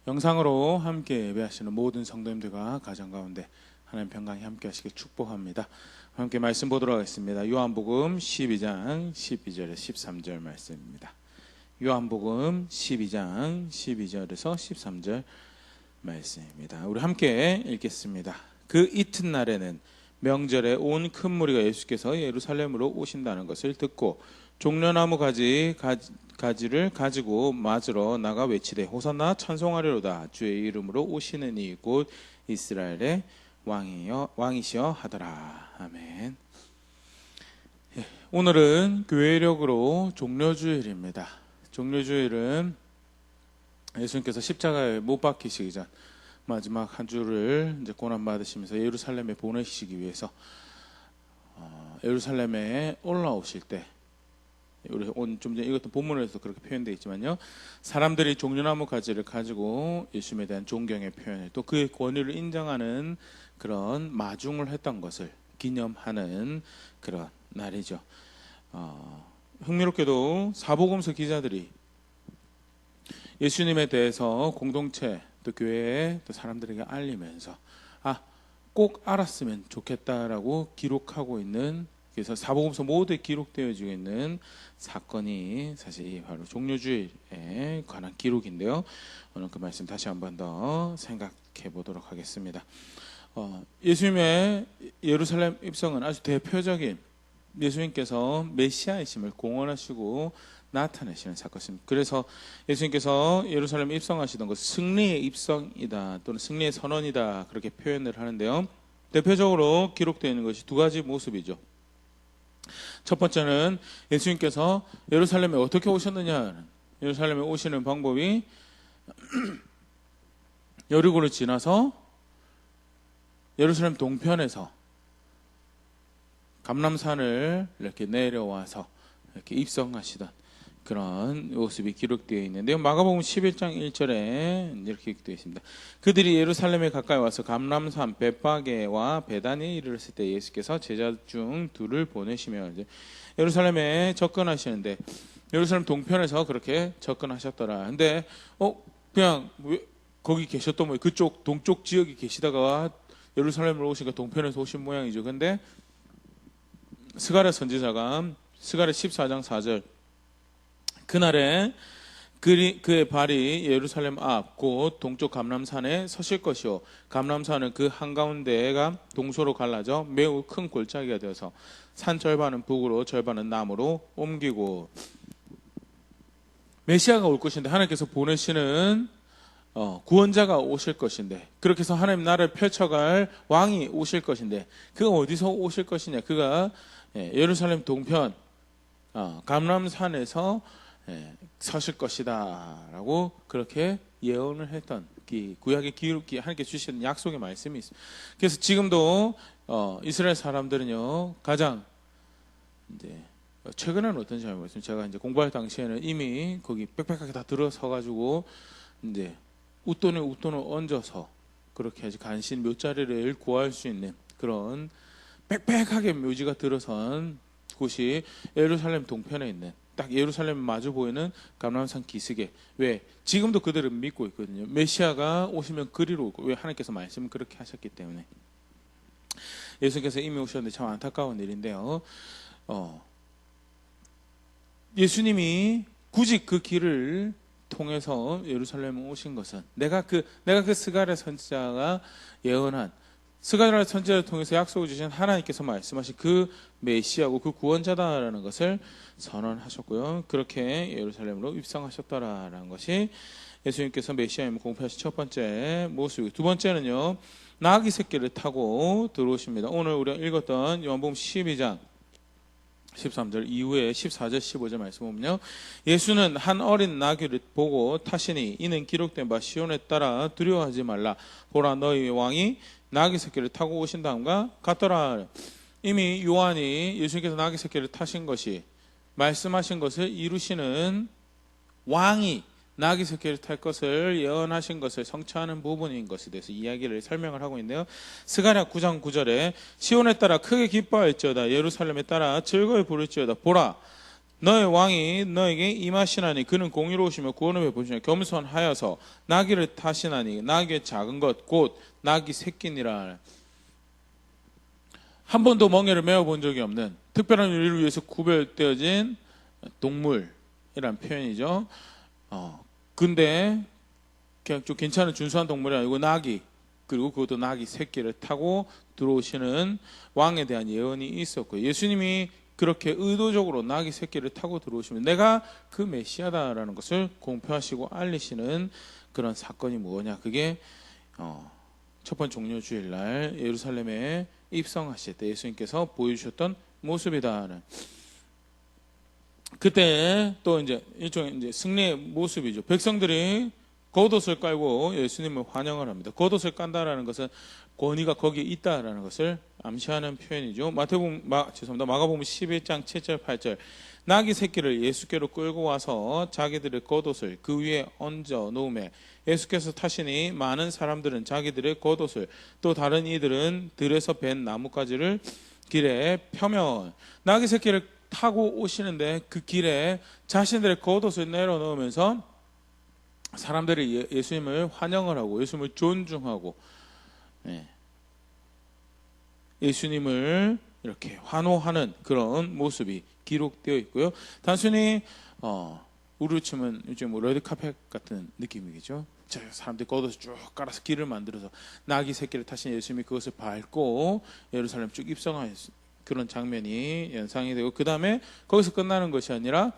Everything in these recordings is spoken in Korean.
영상으로 함께 예배하시는 모든 성도님들과 가정 가운데 하나님 평강이 함께 하시길 축복합니다. 함께 말씀 보도록 하겠습니다. 요한복음 12장 12절에서 13절 말씀입니다. 요한복음 12장 12절에서 13절 말씀입니다. 우리 함께 읽겠습니다. 그 이튿날에는 명절에 온 큰 무리가 예수께서 예루살렘으로 오신다는 것을 듣고 종려나무 가지를 가지고 맞으러 나가 외치되 호산나 찬송하리로다 주의 이름으로 오시는 이 곧 이스라엘의 왕이시여 하더라. 아멘. 오늘은 교회력으로 종려주일입니다. 종려주일은 예수님께서 십자가에 못 박히시기 전 마지막 한 주를 이제 고난 받으시면서 예루살렘에 보내시기 위해서 예루살렘에 올라오실 때, 우리 좀 전에 이것도 본문에서 그렇게 표현되어 있지만요, 사람들이 종려나무 가지를 가지고 예수님에 대한 존경의 표현을, 또 그의 권위를 인정하는 그런 마중을 했던 것을 기념하는 그런 날이죠. 흥미롭게도 사복음서 기자들이 예수님에 대해서 공동체 또 교회에 또 사람들에게 알리면서 꼭 알았으면 좋겠다라고 기록하고 있는, 그래서 사복음서 모두에 기록되어지고 있는 사건이 사실 바로 종려주일에 관한 기록인데요. 오늘 그 말씀 다시 한 번 더 생각해 보도록 하겠습니다. 예수님의 예루살렘 입성은 아주 대표적인 예수님께서 메시아이심을 공언하시고 나타내시는 사건입니다. 그래서 예수님께서 예루살렘에 입성하시던 것, 승리의 입성이다 또는 승리의 선언이다 그렇게 표현을 하는데요. 대표적으로 기록되어 있는 것이 두 가지 모습이죠. 첫 번째는 예수님께서 예루살렘에 어떻게 오셨느냐, 예루살렘에 오시는 방법이 여리고를 지나서 예루살렘 동편에서 감람산을 이렇게 내려와서 이렇게 입성하시던 그런 모습이 기록되어 있는데요. 마가복음 11장 1절에 이렇게 기록되어 있습니다. 그들이 예루살렘에 가까이 와서 감람산 벳바게와 베다니에 이르렀을 때 예수께서 제자 중 둘을 보내시며 이제 예루살렘에 접근하시는데, 예루살렘 동편에서 그렇게 접근하셨더라. 근데 그냥 거기 계셨던 뭐 그쪽 동쪽 지역에 계시다가 예루살렘으로 오시니까 동편에서 오신 모양이죠. 근데 스가랴 선지자가 스가랴 14장 4절, 그날에 그의 발이 예루살렘 앞 곧 동쪽 감람산에 서실 것이요 감람산은 그 한가운데가 동서로 갈라져 매우 큰 골짜기가 되어서 산 절반은 북으로 절반은 남으로 옮기고, 메시아가 올 것인데, 하나님께서 보내시는 구원자가 오실 것인데, 그렇게 해서 하나님 나라를 펼쳐갈 왕이 오실 것인데, 그가 어디서 오실 것이냐, 그가 예루살렘 동편 감람산에서 서실 것이다 라고 그렇게 예언을 했던 구약의 기록이 하나님께 주시는 약속의 말씀이 있습니다. 그래서 지금도 이스라엘 사람들은요, 가장 이제 최근에는 어떤지 모르겠어요. 제가 이제 공부할 당시에는 이미 거기 빽빽하게 다 들어서 가지고 이제 웃돈을 얹어서 그렇게 아주 간신 묘자리를 구할 수 있는 그런 빽빽하게 묘지가 들어선 곳이 예루살렘 동편에 있는, 딱 예루살렘 마주 보이는 감람산 기슭에, 왜 지금도 그들은 믿고 있거든요. 메시아가 오시면 그리로 오고, 왜 하나님께서 말씀을 그렇게 하셨기 때문에. 예수께서 이미 오셨는데 참 안타까운 일인데요. 예수님이 굳이 그 길을 통해서 예루살렘에 오신 것은 내가 그 스가랴 선지자가 예언한, 스가랴 선지자를 통해서 약속을 주신 하나님께서 말씀하신 그 메시아고 그 구원자다라는 것을 선언하셨고요. 그렇게 예루살렘으로 입성하셨다라는 것이 예수님께서 메시아임을 공표하신 첫 번째 모습이고, 두 번째는요, 나귀 새끼를 타고 들어오십니다. 오늘 우리가 읽었던 요한복음 12장 13절 이후에 14절 15절 말씀 보면요, 예수는 한 어린 나귀를 보고 타시니 이는 기록된 바 시온에 따라 두려워하지 말라 보라 너희 왕이 나귀 새끼를 타고 오신다함과 같더라. 이미 요한이 예수님께서 나귀 새끼를 타신 것이, 말씀하신 것을 이루시는 왕이 나귀 새끼를 탈 것을 예언하신 것을 성취하는 부분인 것에 대해서 이야기를 설명을 하고 있는데요. 스가랴 9장 9절에 시온에 따라 크게 기뻐할지어다 예루살렘에 따라 즐거이 부를지어다 보라 너의 왕이 너에게 임하시나니 그는 공의로우시며 구원을 베푸시며 겸손하여서 나귀를 타시나니 나귀의 작은 것 곧 나귀 새끼니라. 한 번도 멍에를 메어본 적이 없는 특별한 일을 위해서 구별되어진 동물이란 표현이죠. 근데 그냥 좀 괜찮은 준수한 동물이 아니고 나귀, 그리고 그것도 나귀 새끼를 타고 들어오시는 왕에 대한 예언이 있었고, 예수님이 그렇게 의도적으로 나귀 새끼를 타고 들어오시면 내가 그 메시아다라는 것을 공표하시고 알리시는 그런 사건이 뭐냐, 그게 첫 번째 종려 주일날 예루살렘에 입성하실 때 예수님께서 보여주셨던 모습이다는. 그때 또 이제 일종의 이제 승리의 모습이죠. 백성들이 겉옷을 깔고 예수님을 환영을 합니다. 겉옷을 깐다라는 것은 권위가 거기에 있다라는 것을 암시하는 표현이죠. 마가복음 11장 7절 8절 나귀 새끼를 예수께로 끌고 와서 자기들의 겉옷을 그 위에 얹어 놓음에 예수께서 타시니 많은 사람들은 자기들의 겉옷을 또 다른 이들은 들에서 벤 나뭇가지를 길에 펴며 나귀 새끼를 타고 오시는데 그 길에 자신들의 겉옷을 내려놓으면서 사람들이 예수님을 환영을 하고 예수님을 존중하고 예수님을 이렇게 환호하는 그런 모습이 기록되어 있고요. 단순히 우리로 치면 요즘 레드카펫 같은 느낌이겠죠. 사람들이 겉옷을 쭉 깔아서 길을 만들어서 나귀 새끼를 타신 예수님이 그것을 밟고 예루살렘 쭉 입성하는 그런 장면이 연상이 되고, 그 다음에 거기서 끝나는 것이 아니라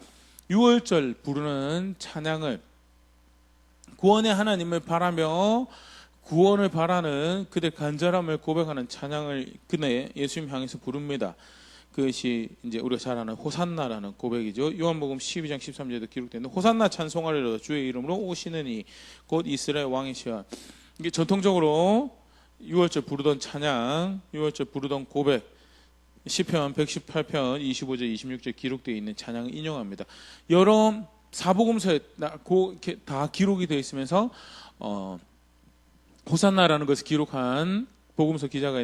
6월절 부르는 찬양을, 구원의 하나님을 바라며 구원을 바라는 그들 간절함을 고백하는 찬양을 그날 예수님 향해서 부릅니다. 그것이 이제 우리가 잘 아는 호산나라는 고백이죠. 요한복음 12장 13절에도 기록되는데 호산나 찬송하리로다 주의 이름으로 오시는 이 곧 이스라엘 왕이시여. 이게 전통적으로 6월절 부르던 찬양, 6월절 부르던 고백, 시편 118편 25절 26절 기록되어 있는 찬양을 인용합니다. 여러 사복음서에 다 기록이 되어 있으면서 호산나라는 것을 기록한 복음서 기자가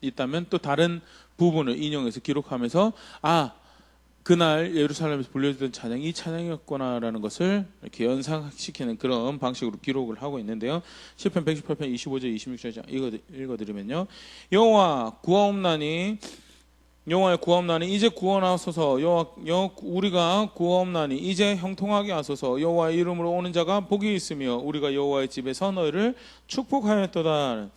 있다면 또 다른 부분을 인용해서 기록하면서 그날 예루살렘에서 불려지던 찬양이 이 찬양이었구나라는 것을 이렇게 연상시키는 그런 방식으로 기록을 하고 있는데요. 시편 118편 25절 26절 읽어드리면요. 여호와의 구하옵나니 이제 구원하소서. 우리가 구하옵나니 이제 형통하게 하소서. 여호와의 이름으로 오는 자가 복이 있으며 우리가 여호와의 집에서 너희를 축복하였도다.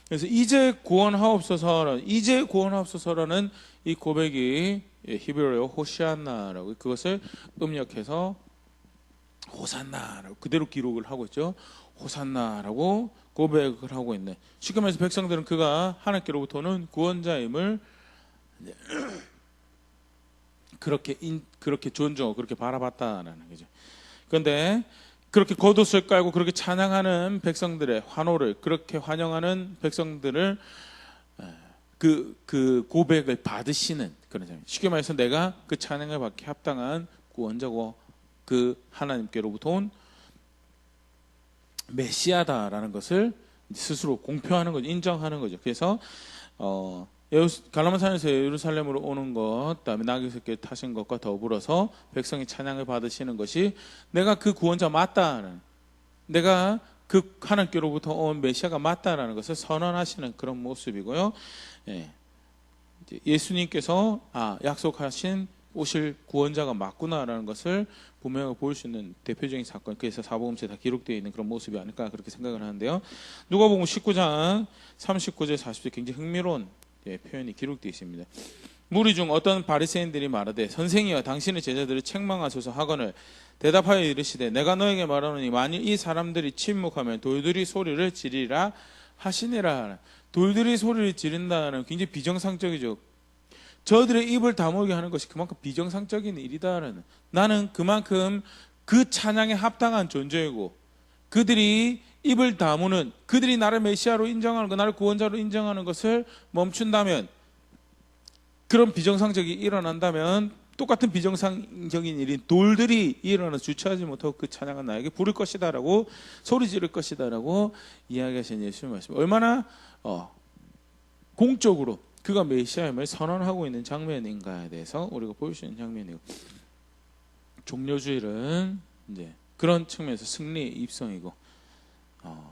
그래서 이제 구원하옵소서라는 이 고백이 히브리어로 호시안나라고, 그것을 음력해서 호산나라고 그대로 기록을 하고 있죠. 호산나라고 고백을 하고 있네. 쉽게 말해서 백성들은 그가 하나님께로부터는 구원자임을 그렇게 존중하고 그렇게 바라봤다라는 거죠. 그런데 그렇게 겉옷을 깔고 그렇게 찬양하는 백성들의 환호를, 그렇게 환영하는 백성들을 그 고백을 받으시는 그런 장면. 쉽게 말해서 내가 그 찬양을 받기 합당한 구원자고 그 하나님께로부터 온 메시아다라는 것을 스스로 공표하는 거죠. 인정하는 거죠. 그래서 갈라만산에서 예루살렘으로 오는 것, 그다음에 나귀 새끼 타신 것과 더불어서 백성이 찬양을 받으시는 것이 내가 그 구원자 맞다는, 내가 그 하나님께로부터 온 메시아가 맞다라는 것을 선언하시는 그런 모습이고요. 예수님께서 약속하신 오실 구원자가 맞구나라는 것을 분명히 보일 수 있는 대표적인 사건, 그래서 사복음서에 다 기록되어 있는 그런 모습이 아닐까 그렇게 생각을 하는데요. 누가복음 19장 39절 40절 굉장히 흥미로운 표현이 기록되어 있습니다. 무리 중 어떤 바리새인들이 말하되 선생이여 당신의 제자들을 책망하소서 하거늘 대답하여 이르시되 내가 너에게 말하노니 만일 이 사람들이 침묵하면 돌들이 소리를 지르리라 하시니라. 돌들이 소리를 지른다는 굉장히 비정상적이죠. 저들의 입을 다물게 하는 것이 그만큼 비정상적인 일이다라는, 나는 그만큼 그 찬양에 합당한 존재이고 그들이 입을 다무는, 그들이 나를 메시아로 인정하는 것, 나를 구원자로 인정하는 것을 멈춘다면, 그런 비정상적이 일어난다면 똑같은 비정상적인 일인 돌들이 일어나서 주체하지 못하고 그 찬양은 나에게 부를 것이다라고, 소리 지를 것이다라고 이야기하신 예수님 말씀. 얼마나 공적으로 그가 메시아임을 선언하고 있는 장면인가에 대해서 우리가 볼 수 있는 장면이고, 종료주일은 이제 그런 측면에서 승리의 입성이고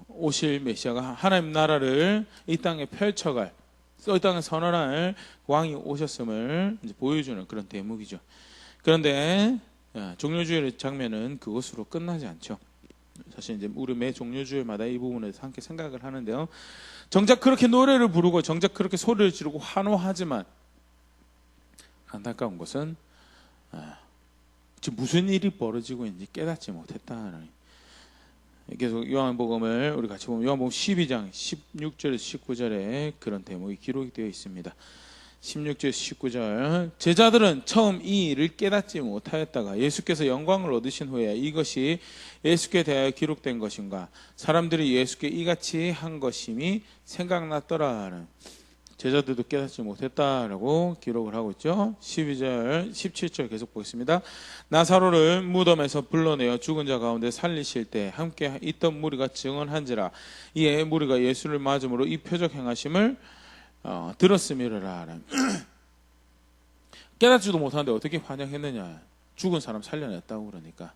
오실 메시아가 하나님 나라를 이 땅에 펼쳐갈, 이 땅에 선언할 왕이 오셨음을 이제 보여주는 그런 대목이죠. 그런데 종료주일의 장면은 그것으로 끝나지 않죠. 사실 이제 우리 매 종료주일마다 이 부분에 대해서 함께 생각을 하는데요. 정작 그렇게 노래를 부르고 정작 그렇게 소리를 지르고 환호하지만 안타까운 것은 지금 무슨 일이 벌어지고 있는지 깨닫지 못했다는. 계속 요한복음을 우리 같이 보면 요한복음 12장 16절에서 19절에 그런 대목이 기록이 되어 있습니다. 16절에서 19절 제자들은 처음 이 일을 깨닫지 못하였다가 예수께서 영광을 얻으신 후에 이것이 예수께 대하여 기록된 것인가 사람들이 예수께 이같이 한 것임이 생각났더라는. 제자들도 깨닫지 못했다라고 기록을 하고 있죠. 12절, 17절 계속 보겠습니다. 나사로를 무덤에서 불러내어 죽은 자 가운데 살리실 때 함께 있던 무리가 증언한지라. 이에 무리가 예수를 맞음으로 이 표적 행하심을 들었음이라. 깨닫지도 못하는데 어떻게 환영했느냐. 죽은 사람 살려냈다고 그러니까.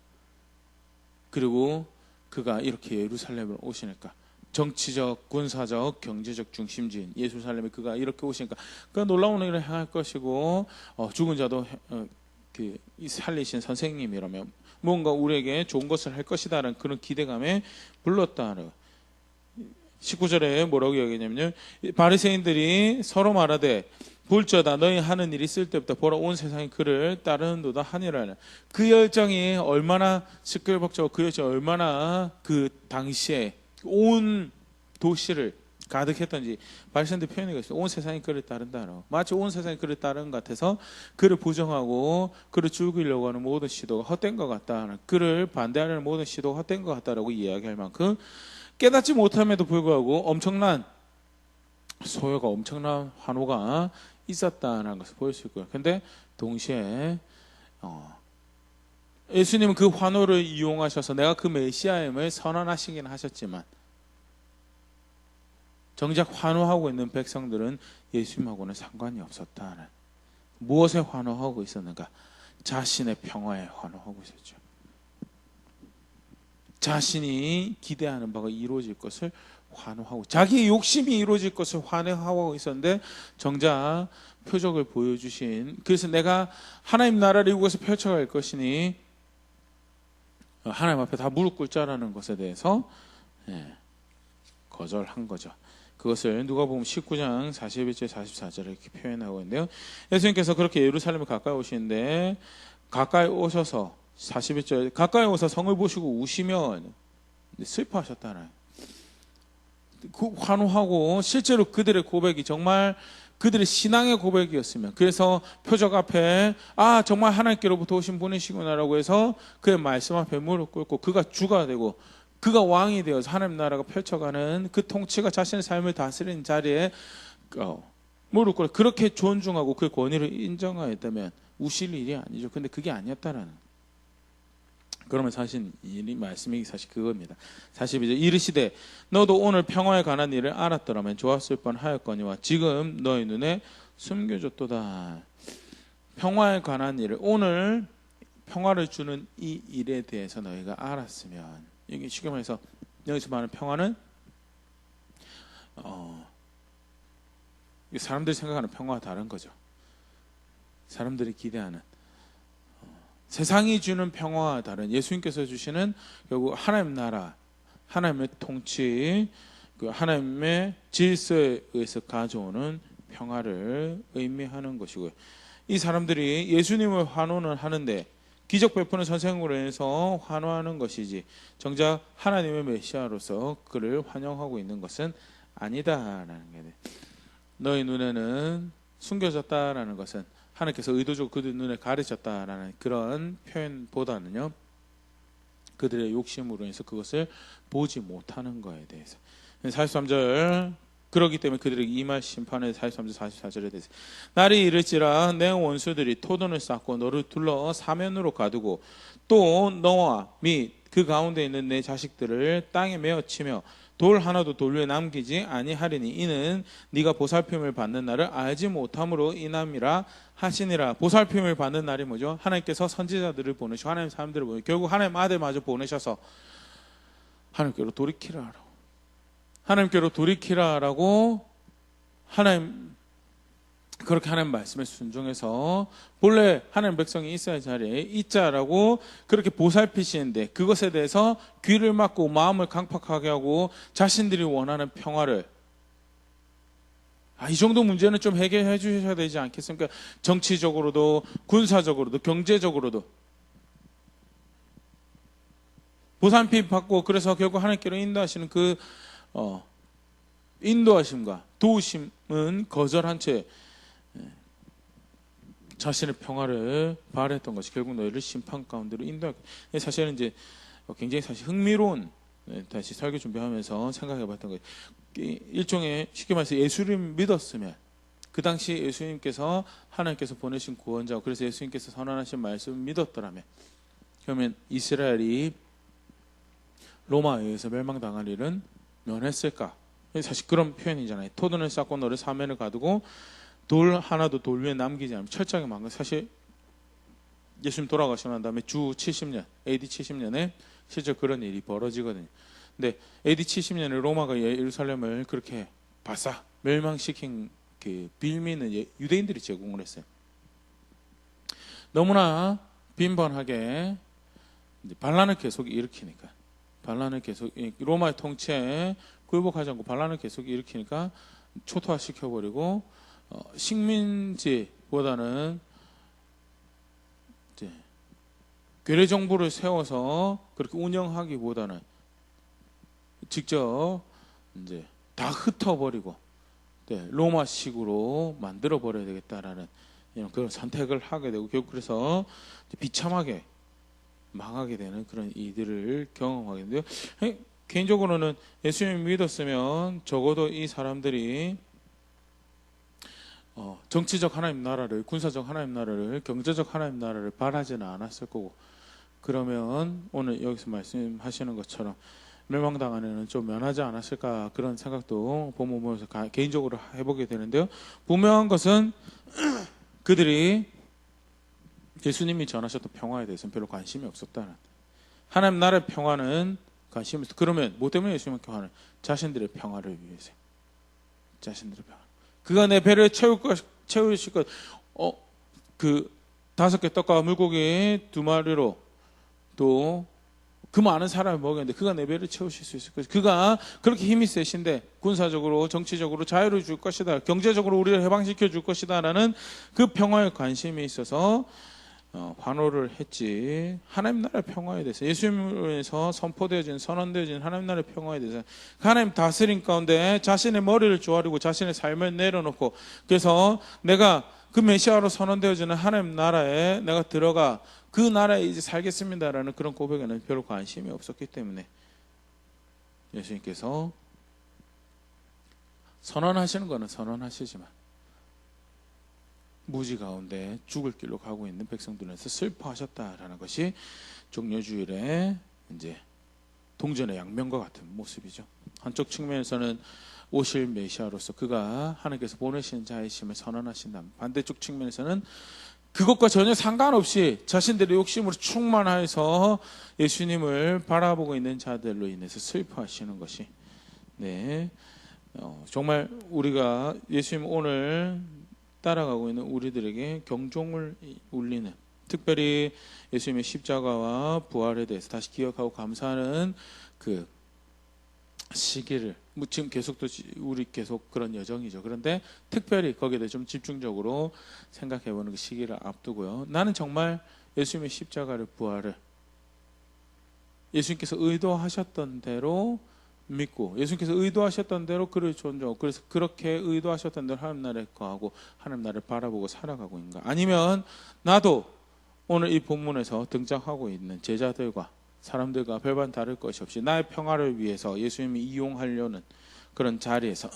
그리고 그가 이렇게 예루살렘을 오시니까. 정치적, 군사적, 경제적 중심지인 예루살렘에 그가 이렇게 오시니까 그가 놀라운 일을 행할 것이고 죽은 자도 살리신 선생님이라면 뭔가 우리에게 좋은 것을 할 것이다라는 그런 기대감에 불렀다는. 19절에 뭐라고 이야기하냐면요. 바리새인들이 서로 말하되 볼지어다 너희 하는 일이 있을 때부터 보라 온 세상이 그를 따르는도다 하니라는. 그 열정이 얼마나 시끌벅적하고 그 열정이 얼마나 그 당시에 온 도시를 가득했던지 바리새인들 표현이 있어요. 온 세상이 그를 따른다. 마치 온 세상이 그를 따르는 것 같아서 그를 부정하고 그를 죽이려고 하는 모든 시도가 헛된 것 같다. 그를 반대하는 모든 시도가 헛된 것 같다라고 이야기할 만큼 깨닫지 못함에도 불구하고 엄청난 소요가 엄청난 환호가 있었다는 것을 보일 수 있고요. 그런데 동시에 예수님은 그 환호를 이용하셔서 내가 그 메시아임을 선언하시긴 하셨지만 정작 환호하고 있는 백성들은 예수님하고는 상관이 없었다는. 무엇에 환호하고 있었는가? 자신의 평화에 환호하고 있었죠. 자신이 기대하는 바가 이루어질 것을 환호하고 자기의 욕심이 이루어질 것을 환호하고 있었는데 정작 표적을 보여주신, 그래서 내가 하나님 나라를 이곳에서 펼쳐갈 것이니 하나님 앞에 다 무릎 꿇자라는 것에 대해서 거절한 거죠. 그것을 누가복음 19장 41절 44절에 이렇게 표현하고 있는데요. 예수님께서 그렇게 예루살렘에 가까이 오시는데 가까이 오셔서 41절 가까이 오셔서 성을 보시고 우시면 슬퍼하셨다는. 환호하고 실제로 그들의 고백이 정말 그들의 신앙의 고백이었으면, 그래서 표적 앞에 정말 하나님께로부터 오신 분이시구나라고 해서 그의 말씀 앞에 무릎 꿇고 그가 주가 되고 그가 왕이 되어서 하나님 나라가 펼쳐가는 그 통치가 자신의 삶을 다스리는 자리에 무릎 꿇고 그렇게 존중하고 그 권위를 인정하였다면 우실 일이 아니죠. 근데 그게 아니었다라는. 그러면 사실 이 말씀이 사실 그겁니다. 42절 이르시되 너도 오늘 평화에 관한 일을 알았더라면 좋았을 뻔하였거니와 지금 너희 눈에 숨겨졌도다. 평화에 관한 일을, 오늘 평화를 주는 이 일에 대해서 너희가 알았으면, 여기 쉽게 말해서 여기서 말하는 평화는 사람들이 생각하는 평화와 다른 거죠. 사람들이 기대하는 세상이 주는 평화와 다른, 예수님께서 주시는 결국 하나님 나라, 하나님의 통치, 그 하나님의 질서에 의해서 가져오는 평화를 의미하는 것이고요. 이 사람들이 예수님을 환호는 하는데 기적 베푸는 선생으로 인해서 환호하는 것이지 정작 하나님의 메시아로서 그를 환영하고 있는 것은 아니다라는 게, 너희 눈에는 숨겨졌다라는 것은 하나님께서 의도적으로 그들 눈에 가르쳤다라는 그런 표현보다는요, 그들의 욕심으로 인해서 그것을 보지 못하는 것에 대해서. 43절 그렇기 때문에 그들에게 임할 심판의 43절 44절에 대해서 날이 이를지라 내 원수들이 토돈을 쌓고 너를 둘러 사면으로 가두고 또 너와 및 그 가운데 있는 내 자식들을 땅에 메어치며 돌 하나도 돌 위에 남기지 아니하리니 이는 네가 보살핌을 받는 날을 알지 못함으로 인함이라 하시니라. 보살핌을 받는 날이 뭐죠? 하나님께서 선지자들을 보내시고 하나님 사람들을 보내시고 결국 하나님 아들마저 보내셔서 하나님께로 돌이키라 하라고, 하나님께로 돌이키라 하라고 하나님, 그렇게 하나님 말씀에 순종해서 본래 하나님 백성이 있어야 할 자리에 있자라고 그렇게 보살피시는데, 그것에 대해서 귀를 막고 마음을 강팍하게 하고 자신들이 원하는 평화를, 이 정도 문제는 좀 해결해 주셔야 되지 않겠습니까? 정치적으로도 군사적으로도 경제적으로도 보살핌 받고, 그래서 결국 하나님께로 인도하시는 그 인도하심과 도우심은 거절한 채 자신의 평화를 바랬던 것이 결국 너희를 심판 가운데로 인도할 거예요. 사실은 이제 굉장히 사실 흥미로운, 다시 설교 준비하면서 생각해봤던 거예요. 일종의 쉽게 말해서 예수를 믿었으면, 그 당시 예수님께서 하나님께서 보내신 구원자고 그래서 예수님께서 선언하신 말씀을 믿었더라면, 그러면 이스라엘이 로마에 의해서 멸망당할 일은 면했을까? 사실 그런 표현이잖아요. 토둔을 쌓고 너를 사면을 가두고 돌 하나도 돌 위에 남기지 않으면 철저하게 막은, 사실 예수님 돌아가시고 난 다음에 주 70년, AD 70년에 실제 그런 일이 벌어지거든요. 근데 AD 70년에 로마가 예루살렘을 그렇게 바싹 멸망시킨 그 빌미는 유대인들이 제공을 했어요. 너무나 빈번하게 반란을 계속 일으키니까, 반란을 계속, 로마의 통치에 굴복하지 않고 반란을 계속 일으키니까 초토화시켜버리고, 식민지보다는 이제 괴뢰 정부를 세워서 그렇게 운영하기보다는 직접 이제 다 흩어버리고 로마식으로 만들어 버려야 되겠다라는 이런 그런 선택을 하게 되고, 결국 그래서 비참하게 망하게 되는 그런 이들을 경험하게 되는데요. 개인적으로는 예수님 믿었으면 적어도 이 사람들이 정치적 하나님 나라를, 군사적 하나님 나라를, 경제적 하나님 나라를 바라지는 않았을 거고, 그러면 오늘 여기서 말씀하시는 것처럼 멸망당하는 좀 면하지 않았을까, 그런 생각도 본문 보면서 개인적으로 해보게 되는데요. 분명한 것은 그들이 예수님이 전하셨던 평화에 대해서는 별로 관심이 없었다는, 하나님 나라의 평화는 관심이 있어. 그러면 뭐 때문에 예수님께 하는? 자신들의 평화를 위해서. 자신들의 평화. 그가 내 배를 채우실 것. 그 5개 떡과 물고기 2마리로 또 그 많은 사람을 먹였는데 그가 내 배를 채우실 수 있을 것이다. 그가 그렇게 힘이 세신데 군사적으로 정치적으로 자유를 줄 것이다, 경제적으로 우리를 해방시켜 줄 것이다 라는 그 평화에 관심이 있어서 환호를 했지, 하나님 나라의 평화에 대해서, 예수님에서 선포되어진, 선언되어진 하나님 나라의 평화에 대해서, 하나님 다스림 가운데 자신의 머리를 조아리고 자신의 삶을 내려놓고, 그래서 내가 그 메시아로 선언되어지는 하나님 나라에 내가 들어가 그 나라에 이제 살겠습니다라는 그런 고백에는 별로 관심이 없었기 때문에 예수님께서 선언하시는 거는 선언하시지만 무지 가운데 죽을 길로 가고 있는 백성들에서 슬퍼하셨다라는 것이 종려주일의 이제 동전의 양면과 같은 모습이죠. 한쪽 측면에서는 오실 메시아로서 그가 하나님께서 보내신 자이심을 선언하신다면, 반대쪽 측면에서는 그것과 전혀 상관없이 자신들의 욕심으로 충만하여서 예수님을 바라보고 있는 자들로 인해서 슬퍼하시는 것이, 정말 우리가 예수님 오늘 따라가고 있는 우리들에게 경종을 울리는, 특별히 예수님의 십자가와 부활에 대해서 다시 기억하고 감사하는 그 시기를, 지금 계속 또 우리 계속 그런 여정이죠. 그런데 특별히 거기에 대해 좀 집중적으로 생각해보는 그 시기를 앞두고요. 나는 정말 예수님의 십자가를, 부활을 예수님께서 의도하셨던 대로 믿고, 예수님께서 의도하셨던 대로 그를 존중하고, 그래서 그렇게 의도하셨던 대로 하나님 나라에 거하고 하나님 나라를 바라보고 살아가고 있는가? 아니면 나도 오늘 이 본문에서 등장하고 있는 제자들과 사람들과 별반 다를 것이 없이 나의 평화를 위해서 예수님이 이용하려는 그런 자리에서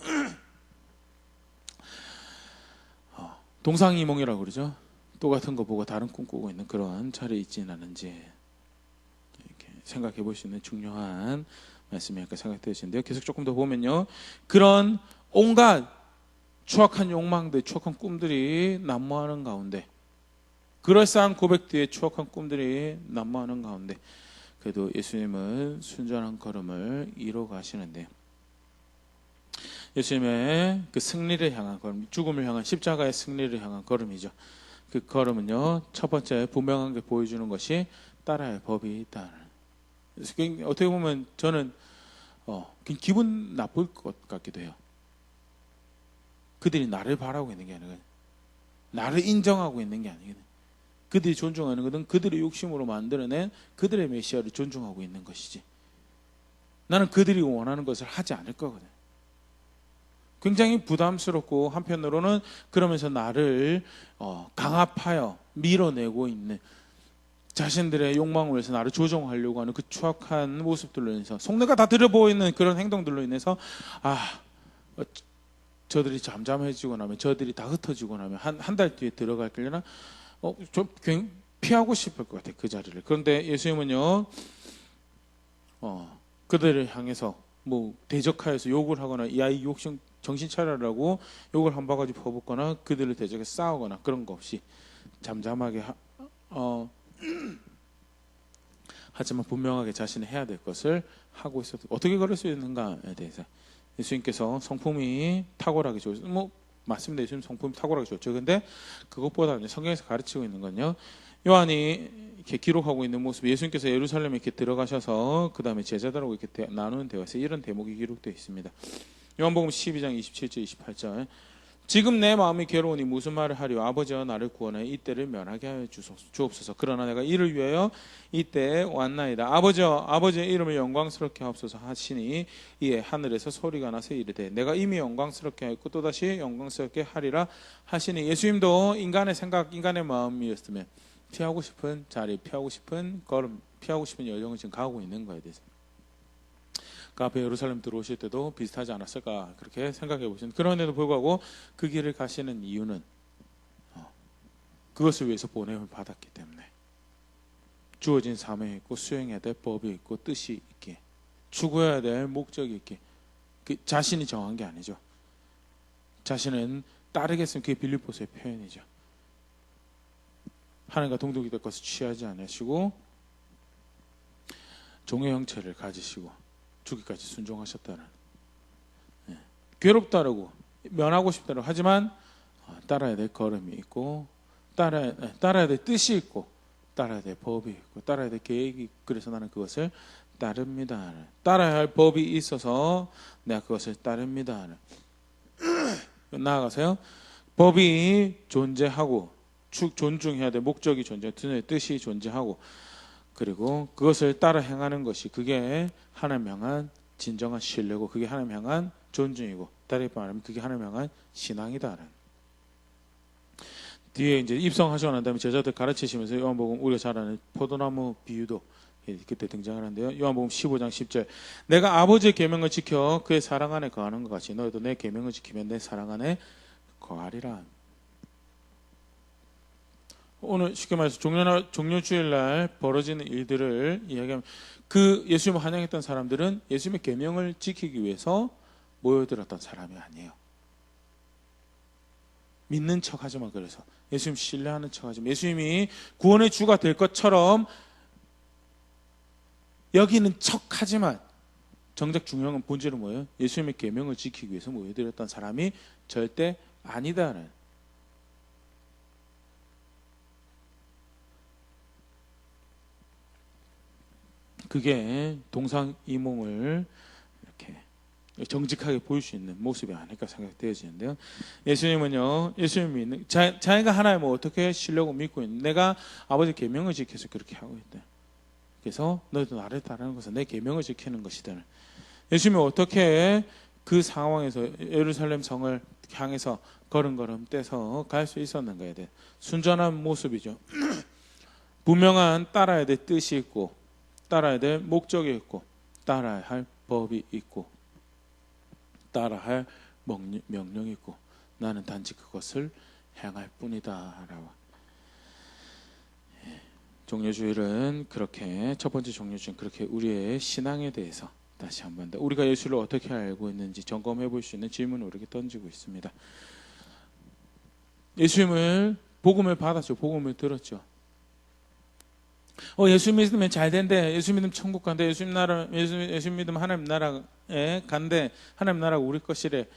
동상이몽이라고 그러죠. 똑같은 거 보고 다른 꿈 꾸고 있는 그런 자리에 있지는 않은지, 이렇게 생각해 볼 수 있는 중요한 말씀이랄까 생각되시는데요. 계속 조금 더 보면요. 그런 온갖 추악한 욕망들, 추악한 꿈들이 난무하는 가운데, 그럴싸한 고백 뒤에 추악한 꿈들이 난무하는 가운데, 그래도 예수님은 순전한 걸음을 이루어 가시는데, 예수님의 그 승리를 향한 걸음, 죽음을 향한 십자가의 승리를 향한 걸음이죠. 그 걸음은요, 첫 번째 분명하게 보여주는 것이 따라야 할 법이 있다. 어떻게 보면 저는 기분 나쁠 것 같기도 해요. 그들이 나를 바라고 있는 게 아니라 나를 인정하고 있는 게 아니거든. 그들이 존중하는 것은 그들의 욕심으로 만들어낸 그들의 메시아를 존중하고 있는 것이지. 나는 그들이 원하는 것을 하지 않을 거거든. 굉장히 부담스럽고 한편으로는 그러면서 나를 강압하여 밀어내고 있는 자신들의 욕망을 위해서 나를 조종하려고 하는 그 추악한 모습들로 인해서 속내가 다 들여보이는 그런 행동들로 인해서 저들이 잠잠해지고 나면 저들이 다 흩어지고 나면 한 달 뒤에 들어갈 길이나 좀 피하고 싶을 것 같아요. 그 자리를. 그런데 예수님은요 그들을 향해서 뭐 대적하여서 욕을 하거나 야 이 욕심 정신 차려라고 욕을 한 바가지 퍼붓거나 그들을 대적해서 싸우거나 그런 거 없이 잠잠하게 하지만 분명하게 자신이 해야 될 것을 하고 있었다. 어떻게 그럴 수 있는가에 대해서 예수님께서 성품이 탁월하게 좋으셨어요. 뭐 맞습니다. 예수님 성품이 탁월하게 좋죠. 그런데 그것보다는 성경에서 가르치고 있는 건요. 요한이 이렇게 기록하고 있는 모습, 예수님께서 예루살렘에 이렇게 들어가셔서 그 다음에 제자들하고 이렇게 나누는 대화에서 이런 대목이 기록되어 있습니다. 요한복음 12장 27절 28절 지금 내 마음이 괴로우니 무슨 말을 하리요 아버지여 나를 구원하여 이때를 면하게 하여 주옵소서. 그러나 내가 이를 위하여 이때에 왔나이다. 아버지여 아버지의 이름을 영광스럽게 하옵소서 하시니 이에 하늘에서 소리가 나서 이르되 내가 이미 영광스럽게 하였고 또다시 영광스럽게 하리라 하시니 예수님도 인간의 생각 인간의 마음이었으면 피하고 싶은 자리 피하고 싶은 걸음 피하고 싶은 여정을 지금 가고 있는 거에 대해서 그 앞에 예루살렘 들어오실 때도 비슷하지 않았을까 그렇게 생각해 보시는 그런데도 불구하고 그 길을 가시는 이유는 그것을 위해서 보냄을 받았기 때문에 주어진 사명이 있고 수행해야 될 법이 있고 뜻이 있기에 추구해야 될 목적이 있기에 그 자신이 정한 게 아니죠. 자신은 따르겠으면 그게 빌립보서의 표현이죠. 하나님과 동독이 될 것을 취하지 않으시고 종의 형체를 가지시고 주기까지 순종하셨다는 괴롭다라고 면하고 싶다라고 하지만 따라야 될 걸음이 있고 따라야 될 뜻이 있고 따라야 될 법이 있고 따라야 될 계획이 있고 그래서 나는 그것을 따릅니다. 따라야 할 법이 있어서 내가 그것을 따릅니다. 나아가서요. 법이 존재하고 존중해야 될 목적이 존재하고 뜻이 존재하고 그리고 그것을 따라 행하는 것이 그게 하나님 향한 진정한 신뢰고 그게 하나님 향한 존중이고 다르게 말하면 그게 하나님 향한 신앙이다. 뒤에 이제 입성하시고 난 다음에 제자들 가르치시면서 요한복음 우리가 잘 아는 포도나무 비유도 그때 등장을 하는데요. 요한복음 15장 10절 내가 아버지의 계명을 지켜 그의 사랑 안에 거하는 것 같이 너희도 내 계명을 지키면 내 사랑 안에 거하리라. 오늘 쉽게 말해서 종료주일날 벌어지는 일들을 이야기하면 그 예수님을 환영했던 사람들은 예수님의 계명을 지키기 위해서 모여들었던 사람이 아니에요. 믿는 척하지만 그래서 예수님 신뢰하는 척하지만 예수님이 구원의 주가 될 것처럼 여기는 척하지만 정작 중요한 건 본질은 뭐예요? 예수님의 계명을 지키기 위해서 모여들었던 사람이 절대 아니다는 그게 동상이몽을 이렇게 정직하게 보일 수 있는 모습이 아닐까 생각되어지는데요. 예수님은요, 예수님 믿는 자기가 하나님을 어떻게 신뢰하고 믿고 있는 내가 아버지 계명을 지켜서 그렇게 하고 있다. 그래서 너희도 나를 따르는 것은 내 계명을 지키는 것이다. 예수님이 어떻게 그 상황에서 예루살렘 성을 향해서 걸음걸음 떼서 갈 수 있었는가에 대해 순전한 모습이죠. 분명한 따라야 될 뜻이 있고 따라야 될 목적이 있고 따라야 할 법이 있고 따라야 할 명령이 있고 나는 단지 그것을 행할 뿐이다 라고 종료주일은 그렇게 첫 번째 종료주일은 그렇게 우리의 신앙에 대해서 다시 한번 더 우리가 예수를 어떻게 알고 있는지 점검해 볼 수 있는 질문을 우리에게 던지고 있습니다. 예수님을 복음을 받았죠. 복음을 들었죠. 예수 믿으면 잘 된대. 예수 믿으면 천국 간대. 예수 믿으면 하나님 나라에 간대. 하나님 나라가 우리 것이래.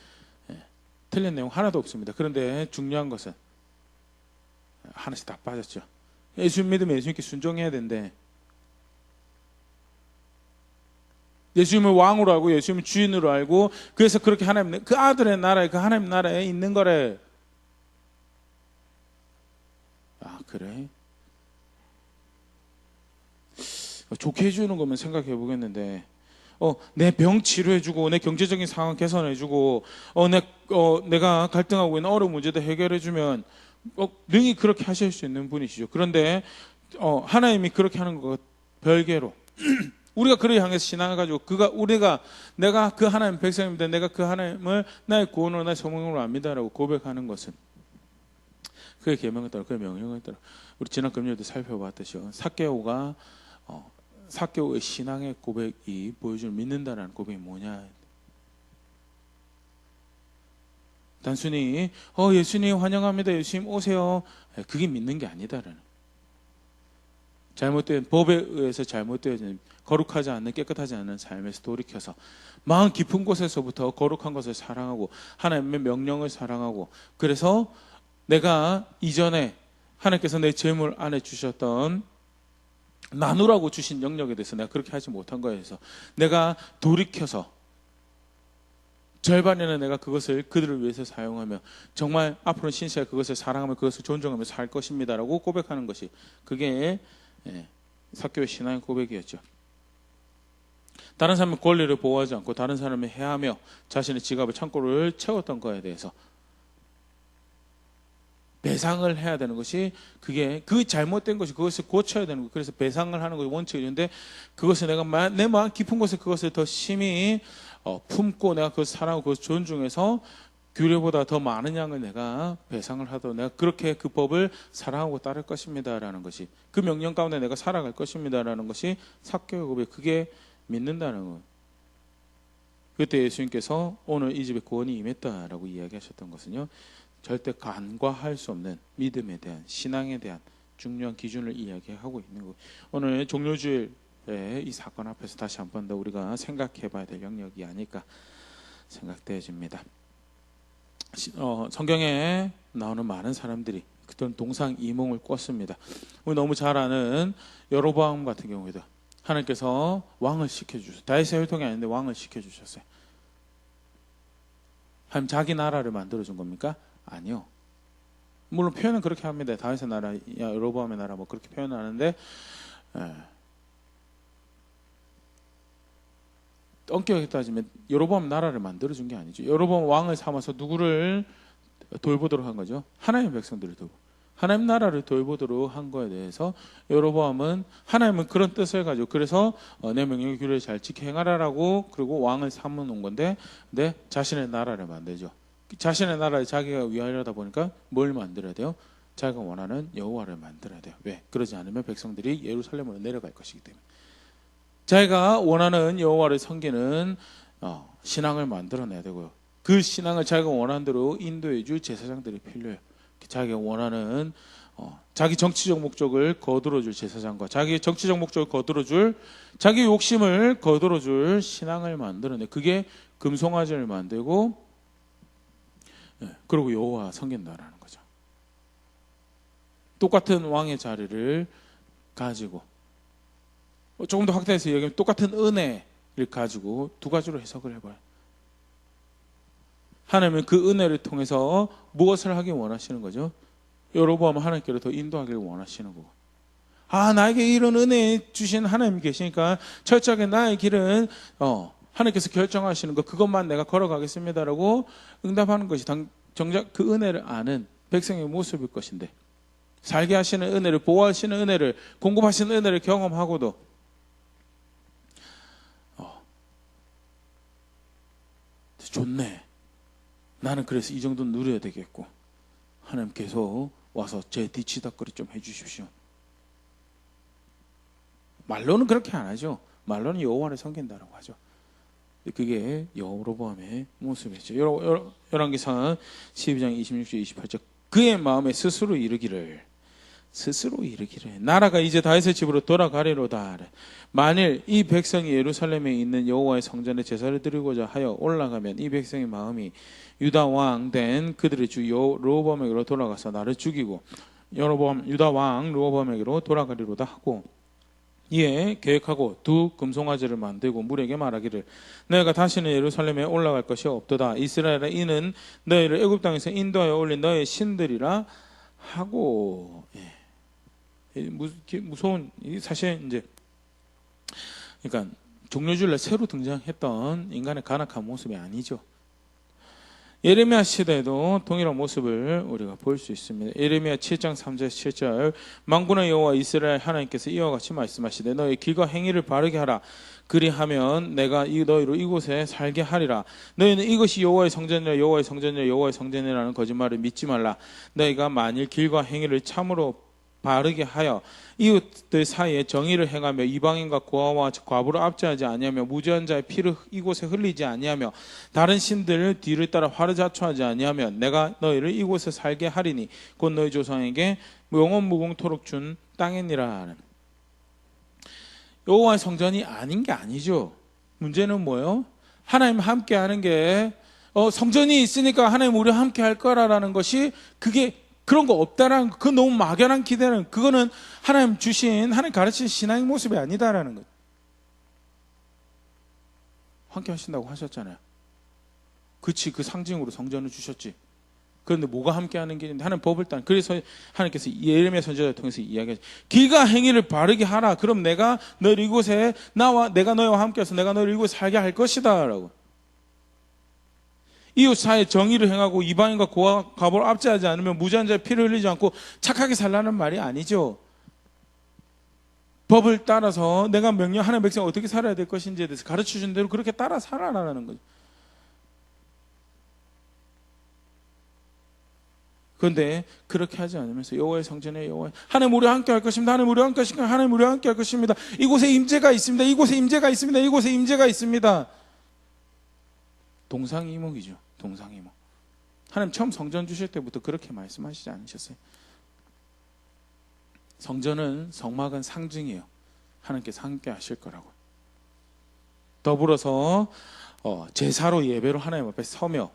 틀린 내용 하나도 없습니다. 그런데 중요한 것은 하나씩 다 빠졌죠. 예수 믿으면 예수님께 순종해야 된대. 예수님을 왕으로 알고 예수님을 주인으로 알고 그래서 그렇게 하나님 그 아들의 나라에 그 하나님 나라에 있는 거래. 아 그래? 좋게 해주는 거면 생각해 보겠는데 내 병 치료해주고 내 경제적인 상황 개선해주고 내가 갈등하고 있는 어려운 문제도 해결해주면 능히 그렇게 하실 수 있는 분이시죠. 그런데 하나님이 그렇게 하는 것 별개로 우리가 그를 향해서 신앙을 가지고 내가 그 하나님 백성입니다. 내가 그 하나님을 나의 구원으로 나의 소망으로 압니다라고 고백하는 것은 그의 계명에 따라 그의 명령에 따라 우리 지난 금요일도 살펴봤듯이 삭개오의 신앙의 고백이 보여주는 믿는다라는 고백이 뭐냐? 단순히 예수님 환영합니다. 예수님 오세요. 그게 믿는 게 아니다라는. 잘못된 법에 의해서 잘못되어진 거룩하지 않는 깨끗하지 않은 삶에서 돌이켜서 마음 깊은 곳에서부터 거룩한 것을 사랑하고 하나님의 명령을 사랑하고 그래서 내가 이전에 하나님께서 내 재물 안에 주셨던 나누라고 주신 영역에 대해서 내가 그렇게 하지 못한 거에 대해서 내가 돌이켜서 절반에는 내가 그것을 그들을 위해서 사용하며 정말 앞으로는 신실하게 그것을 사랑하며 그것을 존중하며 살 것입니다라고 고백하는 것이 그게 삭개오의 신앙의 고백이었죠. 다른 사람의 권리를 보호하지 않고 다른 사람을 해하며 자신의 지갑을 창고를 채웠던 거에 대해서 배상을 해야 되는 것이 그게 그 잘못된 것이 그것을 고쳐야 되는 거. 그래서 배상을 하는 것이 원칙인데 그것을 내가 내 마음 깊은 곳에 그것을 더 심히 품고 내가 그것을 사랑하고 그것을 존중해서 규례보다 더 많은 양을 내가 배상을 하도록 내가 그렇게 그 법을 사랑하고 따를 것입니다라는 것이 그 명령 가운데 내가 살아갈 것입니다라는 것이 삭개오의 고백. 그게 믿는다는 것. 그때 예수님께서 오늘 이 집에 구원이 임했다라고 이야기하셨던 것은요. 절대 간과할 수 없는 믿음에 대한 신앙에 대한 중요한 기준을 이야기하고 있는 거예요. 오늘 종료주일의 이 사건 앞에서 다시 한 번 더 우리가 생각해 봐야 될 영역이 아닐까 생각되어집니다. 성경에 나오는 많은 사람들이 그런 동상이몽을 꿨습니다. 우리 너무 잘 아는 여로보암 같은 경우에도 하나님께서 왕을 시켜주셨어요. 다윗의 혈통이 아닌데 왕을 시켜주셨어요. 하나님 자기 나라를 만들어준 겁니까? 아니요. 물론 표현은 그렇게 합니다. 다윗의 나라, 여로보암의 나라 뭐 그렇게 표현하는데 엄격하게 따지면 여로보암 나라를 만들어준 게 아니죠. 여로보암 왕을 삼아서 누구를 돌보도록 한 거죠? 하나님의 백성들을 하나님 나라를 돌보도록 한 거에 대해서 여로보암은 하나님은 그런 뜻을 가지고 그래서 내 명령의 규례를 잘 지켜 행하라라고 그리고 왕을 삼아 놓은 건데 자신의 나라를 만들죠. 자신의 나라를 자기가 위하려다 보니까 뭘 만들어야 돼요? 자기가 원하는 여호와를 만들어야 돼요. 왜? 그러지 않으면 백성들이 예루살렘으로 내려갈 것이기 때문에. 자기가 원하는 여호와를 섬기는 신앙을 만들어내야 되고요. 그 신앙을 자기가 원하는 대로 인도해 줄 제사장들이 필요해요. 자기가 원하는 자기 정치적 목적을 거두어줄 제사장과 자기 정치적 목적을 거두어줄 자기 욕심을 거두어줄 신앙을 만들어내. 그게 금송아지를 만들고 그리고 여호와 섬긴다라는 거죠. 똑같은 왕의 자리를 가지고 조금 더 확대해서 얘기하면 똑같은 은혜를 가지고 두 가지로 해석을 해봐요. 하나님은 그 은혜를 통해서 무엇을 하기 원하시는 거죠? 여로보암은 하나님께로 더 인도하기를 원하시는 거고. 나에게 이런 은혜 주신 하나님이 계시니까 철저하게 나의 길은 하나님께서 결정하시는 거 그것만 내가 걸어가겠습니다라고 응답하는 것이 정작 그 은혜를 아는 백성의 모습일 것인데 살게 하시는 은혜를 보호하시는 은혜를 공급하시는 은혜를 경험하고도 좋네. 나는 그래서 이 정도는 누려야 되겠고 하나님 계속 와서 제 뒤치다거리 좀 해주십시오. 말로는 그렇게 안 하죠. 말로는 여호와를 섬긴다라고 하죠. 그게 여로보암의 모습이죠. 열왕기상 12장 26절 28절 그의 마음에 스스로 이르기를 나라가 이제 다윗의 집으로 돌아가리로다. 만일 이 백성이 예루살렘에 있는 여호와의 성전에 제사를 드리고자 하여 올라가면 이 백성의 마음이 유다 왕 된 그들의 주 여로보암에게로 돌아가서 나를 죽이고 유다 왕 르호보암에게로 돌아가리로다 하고 이에 계획하고 두 금송아지를 만들고 물에게 말하기를 너희가 다시는 예루살렘에 올라갈 것이 없도다. 이스라엘아 이는 너희를 애굽 땅에서 인도하여 올린 너희의 신들이라 하고. 무서운 사실 이제 그러니까 종려주일날 새로 등장했던 인간의 간악한 모습이 아니죠. 예레미야 시대에도 동일한 모습을 우리가 볼 수 있습니다. 예레미야 7장 3절 7절 만군의 여호와 이스라엘 하나님께서 이와 같이 말씀하시되 너희 길과 행위를 바르게 하라. 그리하면 내가 너희로 이곳에 살게 하리라. 너희는 이것이 여호와의 성전이라 여호와의 성전이라 여호와의 성전이라는 거짓말을 믿지 말라. 너희가 만일 길과 행위를 참으로 바르게 하여 이웃들 사이에 정의를 행하며 이방인과 고아와 과부를 압제하지 아니하며 무죄한 자의 피를 이곳에 흘리지 아니하며 다른 신들을 뒤를 따라 화를 자초하지 아니하며 내가 너희를 이곳에 살게 하리니 곧 너희 조상에게 영원 무궁토록 준 땅이니라. 여호와의 성전이 아닌 게 아니죠. 문제는 뭐예요? 하나님 함께 하는 게 성전이 있으니까 하나님 우리와 함께 할 거라는 것이 그게 그런 거 없다라는 그 너무 막연한 기대는 그거는 하나님 주신 하나님 가르치신 신앙의 모습이 아니다라는 거예요. 함께 하신다고 하셨잖아요. 그치 그 상징으로 성전을 주셨지. 그런데 뭐가 함께 하는 게 있는데 하나님 법을 따 그래서 하나님께서 예레미야 선지자를 통해서 이야기하죠. 길과 행위를 바르게 하라. 그럼 내가 너를 이곳에 내가 너희와 함께해서 내가 너를 이곳에 살게 할 것이다 라고. 이웃 사이에 정의를 행하고 이방인과 고아 과부를 압제하지 않으면 무죄한 자의 피를 흘리지 않고 착하게 살라는 말이 아니죠. 법을 따라서 내가 명령 하나님의 백성이 어떻게 살아야 될 것인지에 대해서 가르쳐준 대로 그렇게 따라 살아라는 거죠. 그런데 그렇게 하지 않으면서 여호와의 성전에 여호와 하나님 우리와 함께 할 것입니다. 하나님 우리와 함께 하십니다. 하나님 우리와 함께 할 것입니다. 이곳에 임재가 있습니다. 이곳에 임재가 있습니다. 이곳에 임재가 있습니다. 동상이몽이죠. 동상이몽. 하나님 처음 성전 주실 때부터 그렇게 말씀하시지 않으셨어요? 성전은 성막은 상징이에요. 하나님께서 함께 하실 거라고. 더불어서 제사로 예배로 하나님 앞에 서며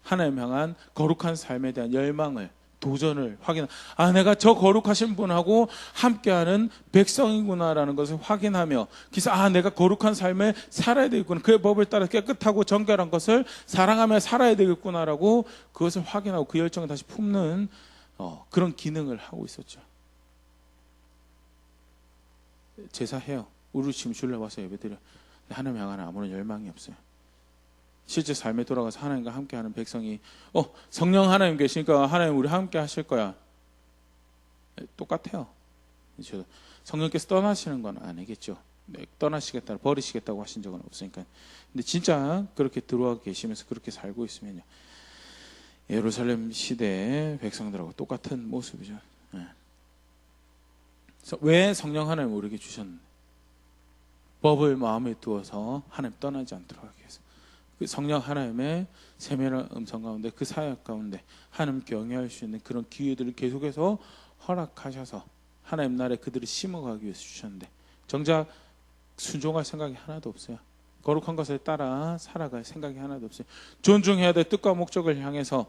하나님 향한 거룩한 삶에 대한 열망을 도전을 확인. 내가 저 거룩하신 분하고 함께하는 백성이구나라는 것을 확인하며, 그래서 내가 거룩한 삶을 살아야 되겠구나. 그의 법을 따라 깨끗하고 정결한 것을 사랑하며 살아야 되겠구나라고 그것을 확인하고 그 열정을 다시 품는 그런 기능을 하고 있었죠. 제사해요. 우리 지금 주일날 와서 예배드려. 하나님 향하는 아무런 열망이 없어요. 실제 삶에 돌아가서 하나님과 함께하는 백성이 성령 하나님 계시니까 하나님 우리 함께 하실 거야. 똑같아요. 성령께서 떠나시는 건 아니겠죠. 떠나시겠다, 버리시겠다고 하신 적은 없으니까. 근데 진짜 그렇게 들어와 계시면서 그렇게 살고 있으면요, 예루살렘 시대의 백성들하고 똑같은 모습이죠. 그래서 왜 성령 하나님 우리에게 주셨는데? 법을 마음에 두어서 하나님 떠나지 않도록 하기 위해서. 그 성령 하나님의 세밀한 음성 가운데 그 사역 가운데 하나님 경외할 수 있는 그런 기회들을 계속해서 허락하셔서 하나님 나라에 그들을 심어가기 위해서 주셨는데, 정작 순종할 생각이 하나도 없어요. 거룩한 것을 따라 살아갈 생각이 하나도 없어요. 존중해야 될 뜻과 목적을 향해서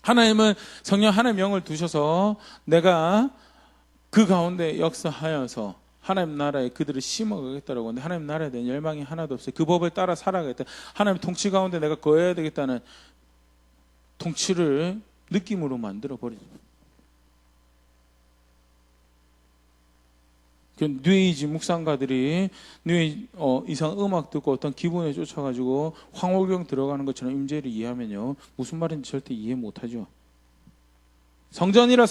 하나님은 성령 하나님의 영을 두셔서 내가 그 가운데 역사하여서 하나님 나라에 그들을 심어가겠다라고 하는데, 하나님 나라에 대한 열망이 하나도 없어요. 그 법을 따라 살아가겠다. 하나님 통치 가운데 내가 거해야 되겠다는 통치를 느낌으로 만들어버리죠. 뉴에이지 묵상가들이 뉴에이지 이상 음악 듣고 어떤 기분에 쫓아가지고 황홀경 들어가는 것처럼 임재를 이해하면요, 무슨 말인지 절대 이해 못하죠. 성전이라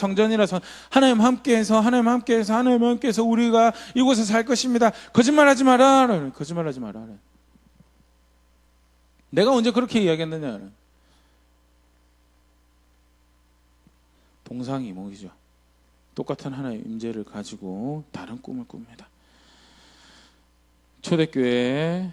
하나님 함께해서 우리가 이곳에 살 것입니다. 거짓말하지 마라. 거짓말하지 마라. 내가 언제 그렇게 이야기했느냐? 동상이몽이죠. 똑같은 하나의 임재를 가지고 다른 꿈을 꿉니다. 초대교회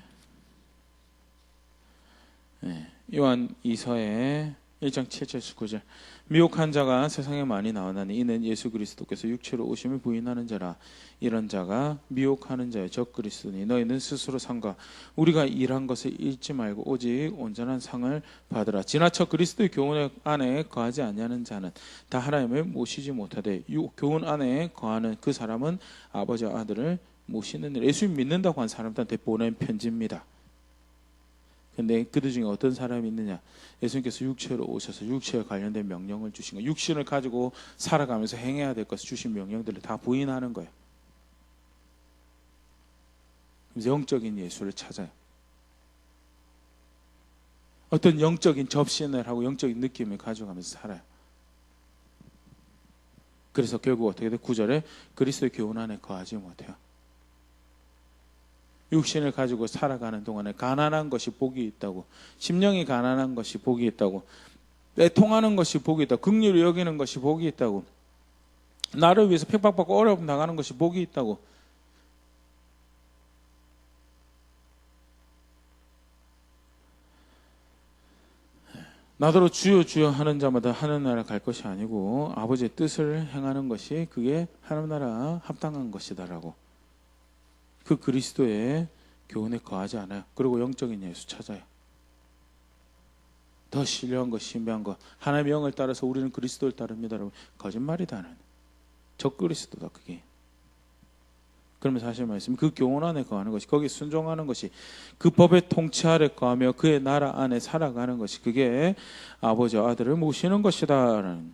요한 2서의 1장 7절 9절 미혹한 자가 세상에 많이 나오나니 이는 예수 그리스도께서 육체로 오심을 부인하는 자라. 이런 자가 미혹하는 자여 적 그리스도니 너희는 스스로 상과 우리가 일한 것을 잃지 말고 오직 온전한 상을 받으라. 지나쳐 그리스도의 교훈 안에 거하지 아니하는 자는 다 하나님을 모시지 못하되 교훈 안에 거하는 그 사람은 아버지와 아들을 모시는 일. 예수 믿는다고 한 사람들한테 보낸 편지입니다. 근데 그들 중에 어떤 사람이 있느냐? 예수님께서 육체로 오셔서 육체에 관련된 명령을 주신 거예요. 육신을 가지고 살아가면서 행해야 될 것을 주신 명령들을 다 부인하는 거예요. 그래서 영적인 예수를 찾아요. 어떤 영적인 접신을 하고 영적인 느낌을 가져가면서 살아요. 그래서 결국 어떻게 돼? 9절에 그리스도의 교훈 안에 거하지 못해요. 육신을 가지고 살아가는 동안에 가난한 것이 복이 있다고, 심령이 가난한 것이 복이 있다고, 애통하는 것이 복이 있다고, 긍휼히 여기는 것이 복이 있다고, 나를 위해서 핍박받고 어려움 당하는 것이 복이 있다고. 나더러 주여 주여 하는 자마다 하늘 나라 갈 것이 아니고 아버지의 뜻을 행하는 것이 그게 하늘 나라 합당한 것이다라고. 그 그리스도의 교훈에 거하지 않아요. 그리고 영적인 예수 찾아요. 더 신뢰한 것, 신비한 것, 하나님의 영을 따라서 우리는 그리스도를 따릅니다라고. 거짓말이다는 적 그리스도다 그게. 그러면 사실 말씀 그 교훈 안에 거하는 것이, 거기에 순종하는 것이, 그 법의 통치 아래 거하며 그의 나라 안에 살아가는 것이 그게 아버지와 아들을 모시는 것이다라는.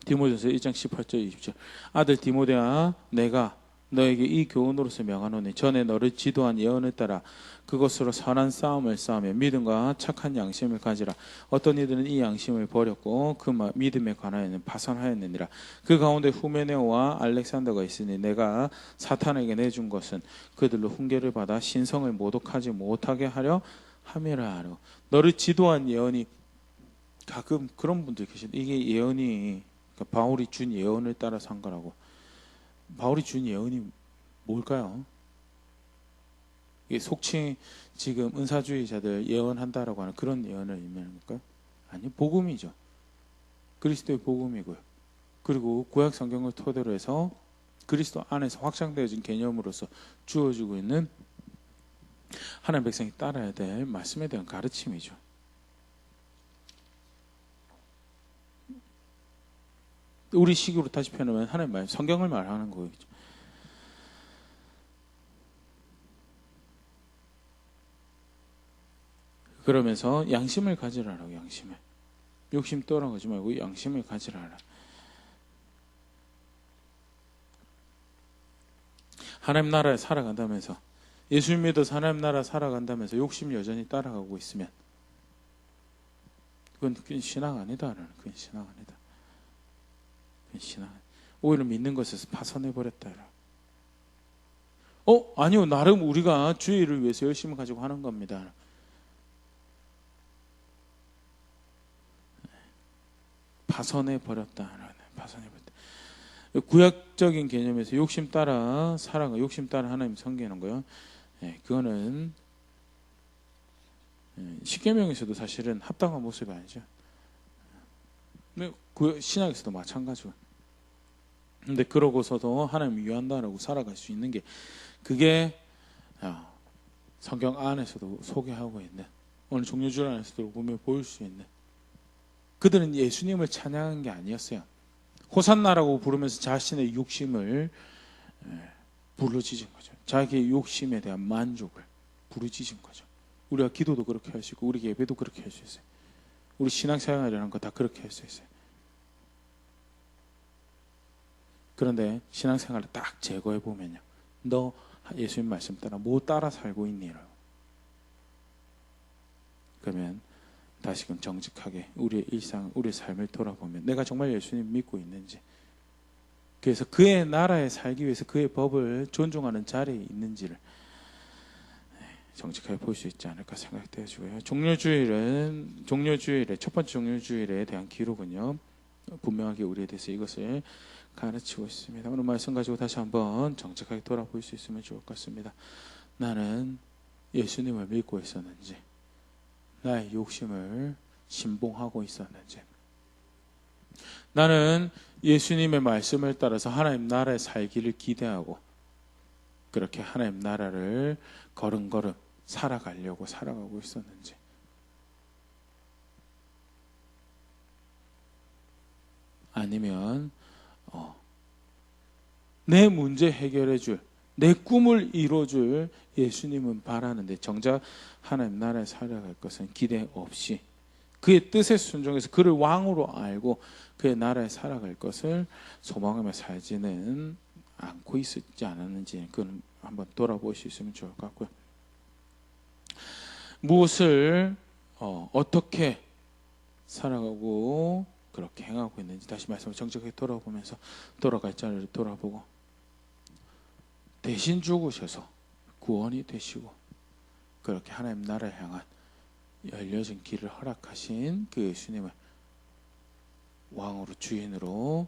디모데전서 1장 18절 20절 아들 디모데야 내가 너에게 이 교훈으로서 명하노니 전에 너를 지도한 예언을 따라 그것으로 선한 싸움을 싸우며 믿음과 착한 양심을 가지라. 어떤 이들은 이 양심을 버렸고 그 믿음에 관하여는 파산하였느니라. 그 가운데 후메네오와 알렉산더가 있으니 내가 사탄에게 내준 것은 그들로 훈계를 받아 신성을 모독하지 못하게 하려 함이라. 너를 지도한 예언이, 가끔 그런 분들 계신데 이게 예언이 그러니까 바울이 준 예언을 따라서 한 거라고. 바울이 준 예언이 뭘까요? 이게 속칭 지금 은사주의자들 예언한다라고 하는 그런 예언을 의미하는 걸까요? 아니, 복음이죠. 그리스도의 복음이고요. 그리고 구약 성경을 토대로 해서 그리스도 안에서 확장되어진 개념으로서 주어지고 있는 하나님 백성이 따라야 될 말씀에 대한 가르침이죠. 우리 식으로 다시 표현하면 하나님 말, 성경을 말하는 거겠죠. 그러면서 양심을 가지라라고. 양심을. 욕심 떠나가지 말고 양심을 가지라라. 하나님 나라에 살아간다면서, 예수 믿어서 하나님 나라 살아간다면서 욕심 여전히 따라가고 있으면 그건 신앙 아니다라는. 그건 신앙 아니다. 신앙. 오히려 믿는 것에서 파산해버렸다. 아니요, 나름 우리가 주의를 위해서 열심히 가지고 하는 겁니다. 파산해버렸다. 파산해버렸다. 구약적인 개념에서 욕심 따라 살아가, 욕심 따라 하나님 섬기는 거요. 그거는 십계명에서도 사실은 합당한 모습이 아니죠. 신약에서도 마찬가지고. 근데 그러고서도 하나님 위한다라고 살아갈 수 있는 게, 그게 성경 안에서도 소개하고 있는, 오늘 종려줄 안에서도 보면 보일 수 있는, 그들은 예수님을 찬양한 게 아니었어요. 호산나라고 부르면서 자신의 욕심을 부르짖은 거죠. 자기의 욕심에 대한 만족을 부르짖은 거죠. 우리가 기도도 그렇게 할 수 있고 우리 예배도 그렇게 할 수 있어요. 우리 신앙생활이라는 거 다 그렇게 할 수 있어요. 그런데 신앙생활을 딱 제거해 보면요, 너 예수님 말씀 따라 뭐 따라 살고 있니라고. 그러면 다시금 정직하게 우리의 일상, 우리의 삶을 돌아보면 내가 정말 예수님 믿고 있는지, 그래서 그의 나라에 살기 위해서 그의 법을 존중하는 자리에 있는지를 정직하게 볼 수 있지 않을까 생각되어지고요. 종료주일의 첫 번째 종료주일에 대한 기록은요, 분명하게 우리에 대해서 이것을 가르치고 있습니다. 오늘 말씀 가지고 다시 한번 정직하게 돌아볼 수 있으면 좋을 것 같습니다. 나는 예수님을 믿고 있었는지, 나의 욕심을 신봉하고 있었는지, 나는 예수님의 말씀을 따라서 하나님 나라에 살기를 기대하고 그렇게 하나님 나라를 걸음걸음 살아가고 있었는지, 아니면 내 문제 해결해 줄, 내 꿈을 이뤄줄 예수님은 바라는데 정작 하나님 나라에 살아갈 것은 기대 없이 그의 뜻에 순종해서 그를 왕으로 알고 그의 나라에 살아갈 것을 소망하며 살지는 않고 있지 않았는지 그건 한번 돌아볼 수 있으면 좋을 것 같고요. 무엇을 어떻게 살아가고 그렇게 행하고 있는지 다시 말씀을 정직하게 돌아보면서 돌아갈 자리를 돌아보고 대신 죽으셔서 구원이 되시고 그렇게 하나님 나라에 향한 열려진 길을 허락하신 그 예수님을 왕으로 주인으로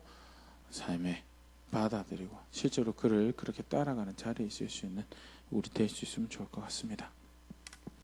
삶에 받아들이고 실제로 그를 그렇게 따라가는 자리에 있을 수 있는 우리 될 수 있으면 좋을 것 같습니다.